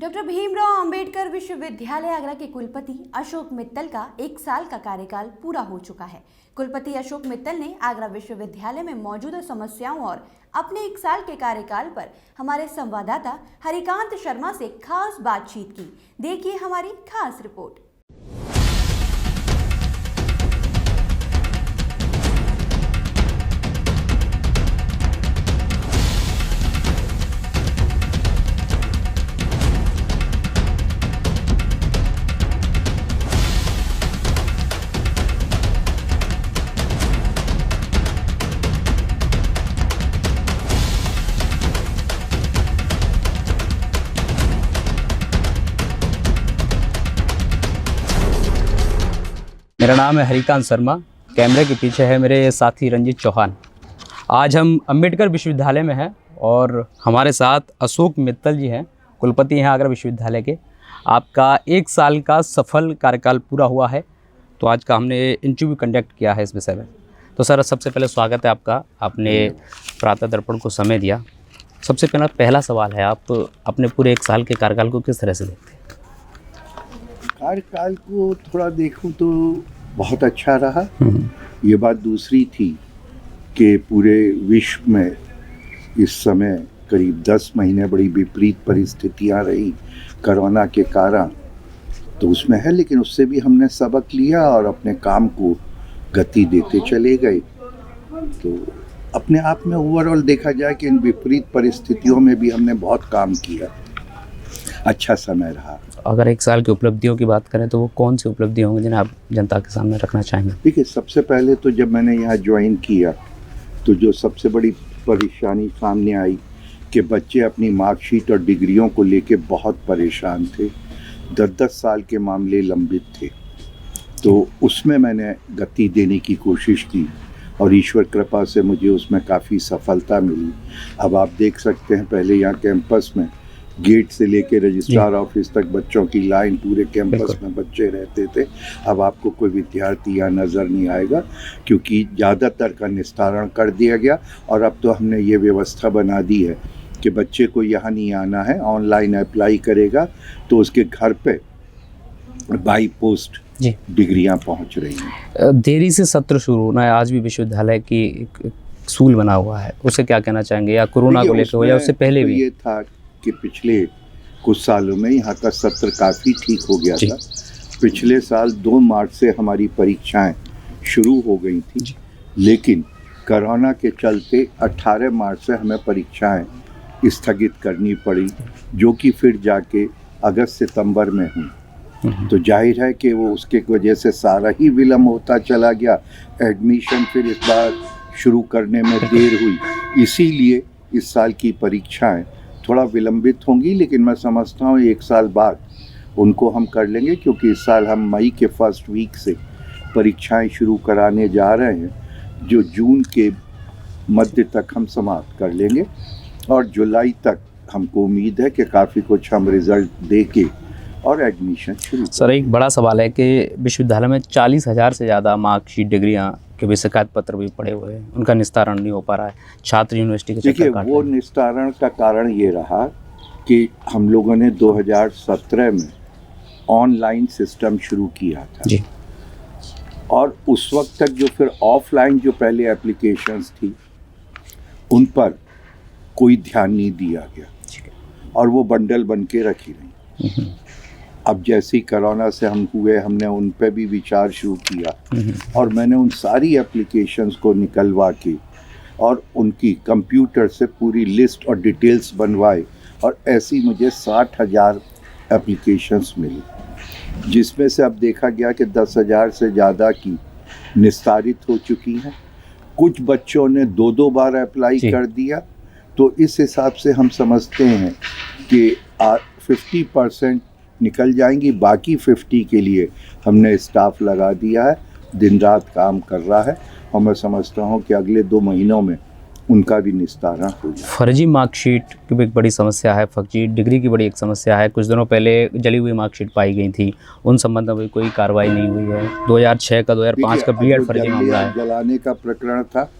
Doctor Bhimrao Ambedkar विश्वविद्यालय आगरा के कुलपति अशोक मित्तल का 1 साल का कार्यकाल पूरा हो चुका है। कुलपति अशोक मित्तल ने आगरा विश्वविद्यालय में मौजूदा समस्याओं और अपने 1 साल के कार्यकाल पर हमारे संवाददाता हरिकांत शर्मा से खास बातचीत की। देखिए हमारी खास रिपोर्ट। मेरा नाम है हरिकांत शर्मा, कैमरे के पीछे है मेरे साथी रंजीत चौहान। आज हम अंबेडकर विश्वविद्यालय में हैं और हमारे साथ अशोक मित्तल जी हैं, कुलपति हैं आगरा विश्वविद्यालय के। आपका 1 साल का सफल कार्यकाल पूरा हुआ है, तो आज का हमने इंटरव्यू कंडक्ट किया है इस विषय में। तो सर, सबसे पहले स्वागत है आपका, आपने प्रातः दर्पण को समय दिया। सबसे पहला सवाल है, आप अपने पूरे 1 साल के कार्यकाल को किस तरह से देखते हैं? कार्यकाल को थोड़ा देखूं तो बहुत अच्छा रहा। ये बात दूसरी थी कि पूरे विश्व में इस समय करीब 10 महीने बड़ी विपरीत परिस्थितियां रही कोरोना के कारण, तो उसमें है, लेकिन उससे भी हमने सबक लिया और अपने काम को गति देते चले गए। तो अपने आप में ओवरऑल देखा जाए कि इन विपरीत परिस्थितियों में भी हमने बहुत काम किया, अच्छा समय रहा। अगर 1 साल की उपलब्धियों की बात करें तो वो कौन सी उपलब्धि होंगी जिन्हें आप जनता के सामने रखना चाहेंगे? देखिए, सबसे पहले तो जब मैंने यहाँ ज्वाइन किया तो जो सबसे बड़ी परेशानी सामने आई कि बच्चे अपनी मार्कशीट और डिग्रियों को लेके बहुत परेशान थे। 10-10 साल के मामले लंबित थे, तो उसमें मैंने गति देने की कोशिश की और ईश्वर कृपा से मुझे उसमें काफ़ी सफलता मिली। अब आप देख सकते हैं, पहले यहाँ कैंपस में गेट से लेके रजिस्ट्रार ऑफिस तक बच्चों की लाइन, पूरे कैंपस में बच्चे रहते थे। अब आपको कोई विद्यार्थी यहाँ नज़र नहीं आएगा क्योंकि ज़्यादातर का निस्तारण कर दिया गया। और अब तो हमने ये व्यवस्था बना दी है कि बच्चे को यहाँ नहीं आना है, ऑनलाइन अप्लाई करेगा तो उसके घर पे बाई पोस्ट डिग्रियाँ पहुँच रही हैं। देरी से सत्र शुरू होना है, आज भी विश्वविद्यालय की एक सूल बना हुआ है, उसे क्या कहना चाहेंगे? या कोरोना को लेकर हो या उससे पहले भी? ये था कि पिछले कुछ सालों में यहाँ का सत्र काफ़ी ठीक हो गया था। पिछले साल 2 मार्च से हमारी परीक्षाएं शुरू हो गई थी, लेकिन कोरोना के चलते 18 मार्च से हमें परीक्षाएं स्थगित करनी पड़ी, जो कि फिर जाके अगस्त सितंबर में हुई। तो जाहिर है कि वो उसके वजह से सारा ही विलम्ब होता चला गया। एडमिशन फिर इस बार शुरू करने में देर हुई, इसीलिए इस साल की परीक्षाएं थोड़ा विलंबित होंगी, लेकिन मैं समझता हूँ 1 साल बाद उनको हम कर लेंगे, क्योंकि इस साल हम मई के फर्स्ट वीक से परीक्षाएं शुरू कराने जा रहे हैं, जो जून के मध्य तक हम समाप्त कर लेंगे और जुलाई तक हमको उम्मीद है कि काफ़ी कुछ हम रिज़ल्ट दे के और एडमिशन शुरू। सर, एक बड़ा सवाल है कि विश्वविद्यालय में 40,000 से ज़्यादा मार्कशीट डिग्रियाँ के भी शिकायत पत्र भी पड़े हुए हैं, उनका निस्तारण नहीं हो पा रहा है। छात्र यूनिवर्सिटी के देखिए, वो निस्तारण का कारण ये रहा कि हम लोगों ने 2017 में ऑनलाइन सिस्टम शुरू किया था जी, और उस वक्त तक जो फिर ऑफलाइन जो पहले एप्लीकेशंस थी उन पर कोई ध्यान नहीं दिया गया और वो बंडल बन के रखी रही। अब जैसे ही कोरोना से हम हुए, हमने उन पे भी विचार शुरू किया और मैंने उन सारी एप्लीकेशंस को निकलवा के और उनकी कंप्यूटर से पूरी लिस्ट और डिटेल्स बनवाए, और ऐसी मुझे 60,000 एप्लीकेशंस मिली, जिसमें से अब देखा गया कि 10,000 से ज़्यादा की निस्तारित हो चुकी हैं। कुछ बच्चों ने 2-2 बार अप्लाई कर दिया, तो इस हिसाब से हम समझते हैं कि 50% निकल जाएंगी। बाकी 50 के लिए हमने स्टाफ लगा दिया है, दिन रात काम कर रहा है, और मैं समझता हूँ कि अगले 2 महीनों में उनका भी निस्तारण हो जाए। फर्जी मार्कशीट की भी एक बड़ी समस्या है, फर्जी डिग्री की बड़ी एक समस्या है। कुछ दिनों पहले जली हुई मार्कशीट पाई गई थी, उन संबंध में कोई कार्रवाई नहीं हुई है। 2006 का 2005 का बीएड फर्जी मामला है। जलाने का प्रकरण था,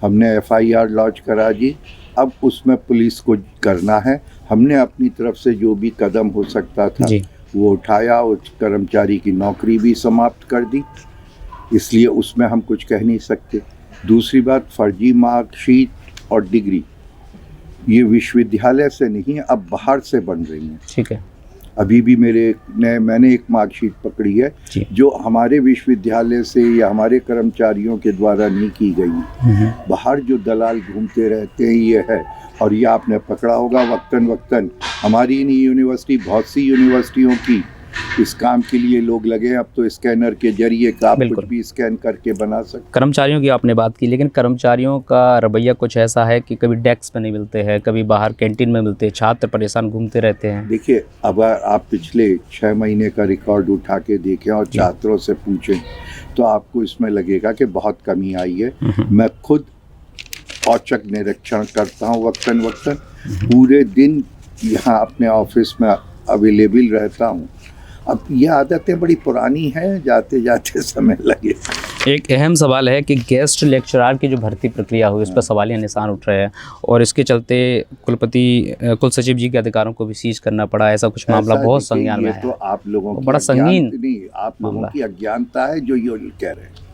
हमने FIR लॉन्च करा दी अब उसमें पुलिस को करना है। हमने अपनी तरफ से जो भी कदम हो सकता था जी। वो उठाया, उस कर्मचारी की नौकरी भी समाप्त कर दी, इसलिए उसमें हम कुछ कह नहीं सकते। दूसरी बात, फर्जी मार्कशीट और डिग्री ये विश्वविद्यालय से नहीं, अब बाहर से बन रही हैं। ठीक है। अभी भी मैंने एक मार्कशीट पकड़ी है जी। जो हमारे विश्वविद्यालय से या हमारे कर्मचारियों के द्वारा नहीं की गई। बाहर जो दलाल घूमते रहते हैं ये है। और ये आपने पकड़ा होगा वक्तन हमारी नहीं यूनिवर्सिटी, बहुत सी यूनिवर्सिटियों की इस काम के लिए लोग लगे हैं। अब तो स्कैनर के जरिए का आप कुछ भी स्कैन करके बना सकते। कर्मचारियों की आपने बात की, लेकिन कर्मचारियों का रवैया कुछ ऐसा है कि कभी डेस्क पे नहीं मिलते हैं, कभी बाहर कैंटीन में मिलते हैं, छात्र परेशान घूमते रहते हैं। देखिए, अब आप पिछले 6 महीने का रिकॉर्ड उठा के देखें और छात्रों से पूछें तो आपको इसमें लगेगा कि बहुत कमी आई है। मैं खुद औचक निरीक्षण करता हूँ वक्तन पूरे दिन यहाँ अपने ऑफिस में अवेलेबल रहता हूँ। अब ये आदतें बड़ी पुरानी हैं, जाते जाते समय लगे। एक अहम सवाल है कि गेस्ट लेक्चरर की जो भर्ती प्रक्रिया हुई उस पर सवालिया निशान उठ रहे हैं और इसके चलते कुल सचिव जी के अधिकारों को भी सीज करना पड़ा। ऐसा कुछ मामला बहुत संज्ञान में है। तो आप लोगों की बड़ा संगीन नहीं, आप लोगों की अज्ञानता है जो ये कह रहे हैं।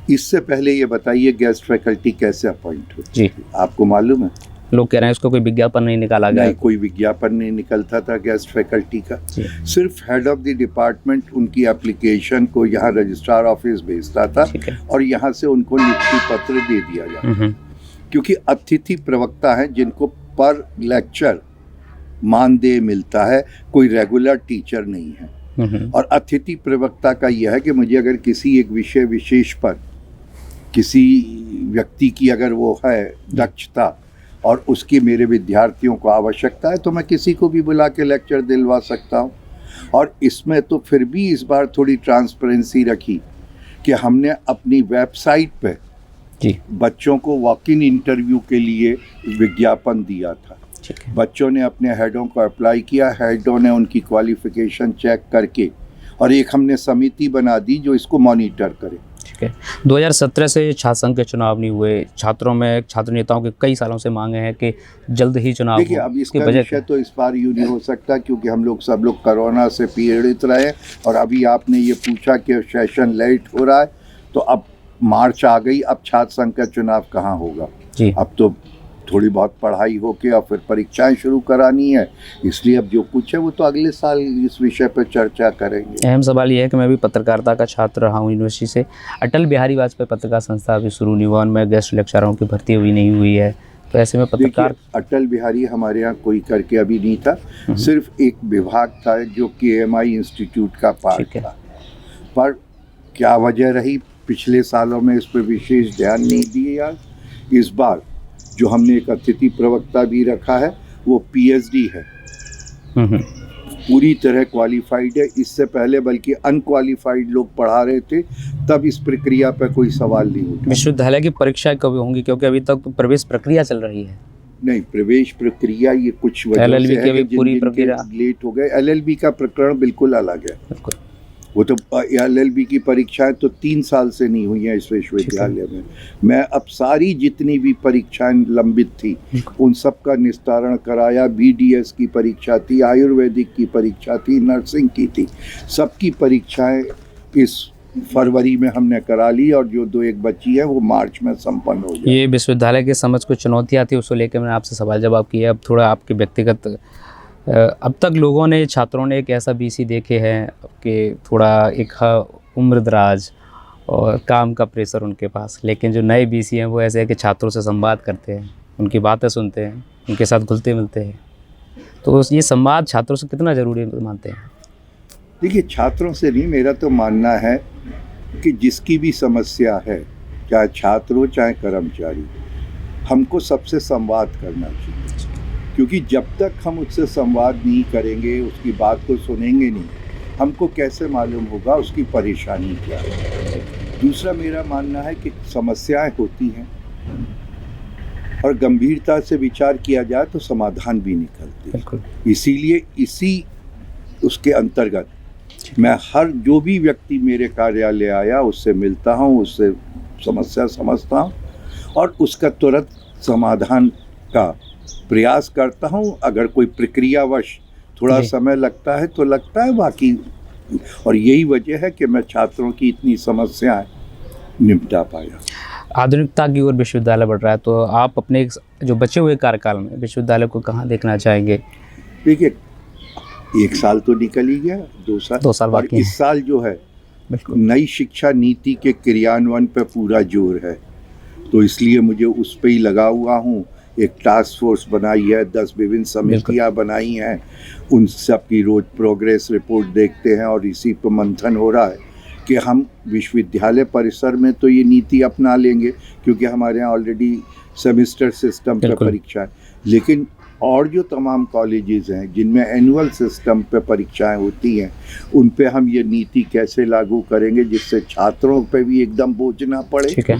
इससे पहले ये बताइए गेस्ट फैकल्टी कैसे अपॉइंट हुई? जी, आपको मालूम है? लोग कह रहे हैं उसको कोई विज्ञापन नहीं निकाला गया। नहीं, कोई विज्ञापन नहीं निकलता था गेस्ट फैकल्टी का। सिर्फ हेड ऑफ द डिपार्टमेंट उनकी एप्लीकेशन को यहाँ रजिस्ट्रार ऑफिस भेजता था और यहाँ से उनको नियुक्ति पत्र दे दिया जाता। क्योंकि अतिथि प्रवक्ता हैं जिनको पर लेक्चर मानदेय मिलता है, कोई रेगुलर टीचर नहीं है। और अतिथि प्रवक्ता का यह है कि मुझे अगर किसी एक विषय विशेष पर किसी व्यक्ति की अगर वो है दक्षता और उसकी मेरे विद्यार्थियों को आवश्यकता है तो मैं किसी को भी बुला के लेक्चर दिलवा सकता हूँ। और इसमें तो फिर भी इस बार थोड़ी ट्रांसपेरेंसी रखी कि हमने अपनी वेबसाइट पे जी बच्चों को वॉक इन इंटरव्यू के लिए विज्ञापन दिया था। बच्चों ने अपने हेडों को अप्लाई किया, हेडों ने उनकी क्वालिफिकेशन चेक करके और एक हमने समिति बना दी जो इसको मॉनिटर करे। 2017 से छात्र संघ के चुनाव नहीं हुए। छात्रों में, छात्र नेताओं के कई सालों से मांगे हैं कि जल्द ही चुनाव हो। देखिए, अब इसका विषय तो इस बार यूँ नहीं हो सकता क्योंकि हम लोग सब लोग कोरोना से पीड़ित रहे और अभी आपने ये पूछा कि सेशन लेट हो रहा है तो अब मार्च आ गई, अब छात्र संघ का चुनाव कहाँ होगा? जी। अब तो थोड़ी बहुत पढ़ाई होके और फिर परीक्षाएं शुरू करानी है, इसलिए अब जो कुछ है वो तो अगले साल इस विषय पर चर्चा करेंगे। अहम सवाल ये है कि मैं भी पत्रकारिता का छात्र रहा हूँ यूनिवर्सिटी से। अटल बिहारी वाजपेयी पत्रकार संस्था अभी शुरू नहीं हुआ, उनमें गेस्ट लेक्चरों की भर्ती अभी नहीं हुई है, तो ऐसे में पत्रकार। अटल बिहारी हमारे यहाँ कोई करके अभी नहीं था, सिर्फ एक विभाग था जो KMI इंस्टीट्यूट का पार्ट था। पर क्या वजह रही, पिछले सालों में इस पर विशेष ध्यान नहीं दिए यार। इस बार जो हमने एक अतिथि प्रवक्ता भी रखा है वो PhD है, पूरी तरह क्वालिफाइड है। इससे पहले बल्कि अनक्वालिफाइड लोग पढ़ा रहे थे, तब इस प्रक्रिया पर कोई सवाल नहीं उठा। विश्वविद्यालय की परीक्षाएं कब होंगी, क्योंकि अभी तक तो प्रवेश प्रक्रिया चल रही है? नहीं, प्रवेश प्रक्रिया ये कुछ वजह LLB से की है भी कि पूरी प्रक्रिया लेट हो गए। LLB का प्रकरण बिल्कुल अलग है। बिल्कुल। वो तो LLB की परीक्षाएं तो 3 साल से नहीं हुई हैं इस विश्वविद्यालय में। मैं अब सारी जितनी भी परीक्षाएं लंबित थी उन सब का निस्तारण कराया। BDS की परीक्षा थी, आयुर्वेदिक की परीक्षा थी, नर्सिंग की थी, सबकी परीक्षाएं इस फरवरी में हमने करा ली और जो 2-1 बची है वो मार्च में संपन्न हो गई। ये विश्वविद्यालय के समझ कुछ चुनौतियाँ थी, उसको लेकर मैंने आपसे सवाल जवाब किया। अब थोड़ा आपके व्यक्तिगत, अब तक लोगों ने, छात्रों ने एक ऐसा BC देखे हैं कि थोड़ा एक उम्रदराज और काम का प्रेशर उनके पास, लेकिन जो नए BC हैं वो ऐसे है कि छात्रों से संवाद करते हैं, उनकी बातें सुनते हैं, उनके साथ घुलते मिलते हैं। तो ये संवाद छात्रों से कितना ज़रूरी मानते हैं? देखिए, छात्रों से नहीं, मेरा तो मानना है कि जिसकी भी समस्या है, चाहे छात्र हो चाहे कर्मचारी, हमको सबसे संवाद करना चाहिए। क्योंकि जब तक हम उससे संवाद नहीं करेंगे, उसकी बात को सुनेंगे नहीं, हमको कैसे मालूम होगा उसकी परेशानी क्या है। दूसरा मेरा मानना है कि समस्याएं होती हैं और गंभीरता से विचार किया जाए तो समाधान भी निकलते हैं। इसीलिए इसी उसके अंतर्गत मैं हर जो भी व्यक्ति मेरे कार्यालय आया उससे मिलता हूँ, उससे समस्या समझता हूँ और उसका तुरंत समाधान का प्रयास करता हूँ। अगर कोई प्रक्रियावश थोड़ा जी। समय लगता है तो लगता है, बाकी और यही वजह है कि मैं छात्रों की इतनी समस्याएं निपटा पाया। आधुनिकता की ओर विश्वविद्यालय बढ़ रहा है, तो आप अपने जो बचे हुए कार्यकाल में विश्वविद्यालय को कहाँ देखना चाहेंगे? देखिए, 1 साल तो निकल ही गया, 2 साल 2 साल और बाकी हैं। इस साल जो है बिल्कुल। नई शिक्षा नीति के क्रियान्वयन पे पूरा जोर है, तो इसलिए मुझे उस पे ही लगा हुआ हूँ। एक टास्क फोर्स बनाई है, 10 विभिन्न समितियाँ बनाई हैं, उन सब की रोज प्रोग्रेस रिपोर्ट देखते हैं और इसी पर मंथन हो रहा है कि हम विश्वविद्यालय परिसर में तो ये नीति अपना लेंगे, क्योंकि हमारे यहाँ ऑलरेडी सेमेस्टर सिस्टम पे बिल्कुल। परीक्षा है। लेकिन और जो तमाम कॉलेजेस हैं जिनमें एनुअल सिस्टम पे परीक्षाएं होती हैं, उन पे हम ये नीति कैसे लागू करेंगे जिससे छात्रों पे भी एकदम बोझ ना पड़े, ठीक है।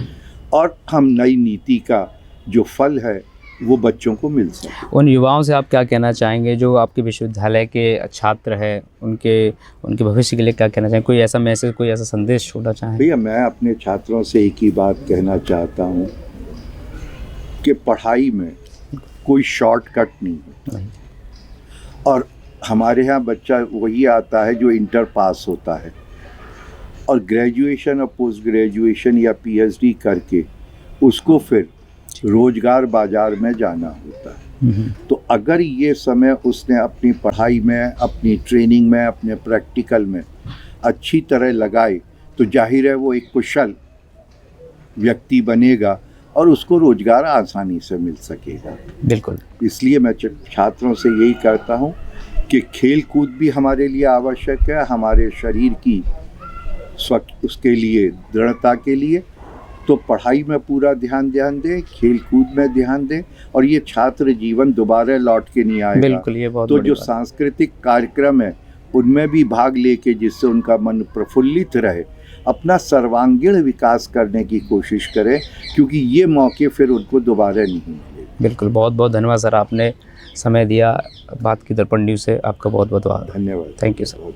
और हम नई नीति का जो फल है वो बच्चों को मिल सके। उन युवाओं से आप क्या कहना चाहेंगे जो आपके विश्वविद्यालय के छात्र हैं, उनके भविष्य के लिए क्या कहना चाहेंगे? कोई ऐसा मैसेज, कोई ऐसा संदेश छोड़ना चाहें? भैया, मैं अपने छात्रों से एक ही बात कहना चाहता हूँ कि पढ़ाई में कोई शॉर्टकट नहीं है। और हमारे यहाँ बच्चा वही आता है जो इंटर पास होता है और ग्रेजुएशन और पोस्ट ग्रेजुएशन या पीएचडी करके उसको फिर रोजगार बाजार में जाना होता है। तो अगर ये समय उसने अपनी पढ़ाई में, अपनी ट्रेनिंग में, अपने प्रैक्टिकल में अच्छी तरह लगाए तो जाहिर है वो एक कुशल व्यक्ति बनेगा और उसको रोजगार आसानी से मिल सकेगा। बिल्कुल। इसलिए मैं छात्रों से यही कहता हूँ कि खेल कूद भी हमारे लिए आवश्यक है, हमारे शरीर की उसके लिए, दृढ़ता के लिए। तो पढ़ाई में पूरा ध्यान दें, खेल कूद में ध्यान दें, और ये छात्र जीवन दोबारा लौट के नहीं आएगा। बिल्कुल, ये बहुत तो बड़ी जो बात। सांस्कृतिक कार्यक्रम है उनमें भी भाग लेके जिससे उनका मन प्रफुल्लित रहे, अपना सर्वांगीण विकास करने की कोशिश करें, क्योंकि ये मौके फिर उनको दोबारा नहीं मिलेंगे। बिल्कुल, बहुत बहुत धन्यवाद सर, आपने समय दिया बात की दर्पण न्यूज़ से। आपका बहुत बहुत धन्यवाद। Thank you sir.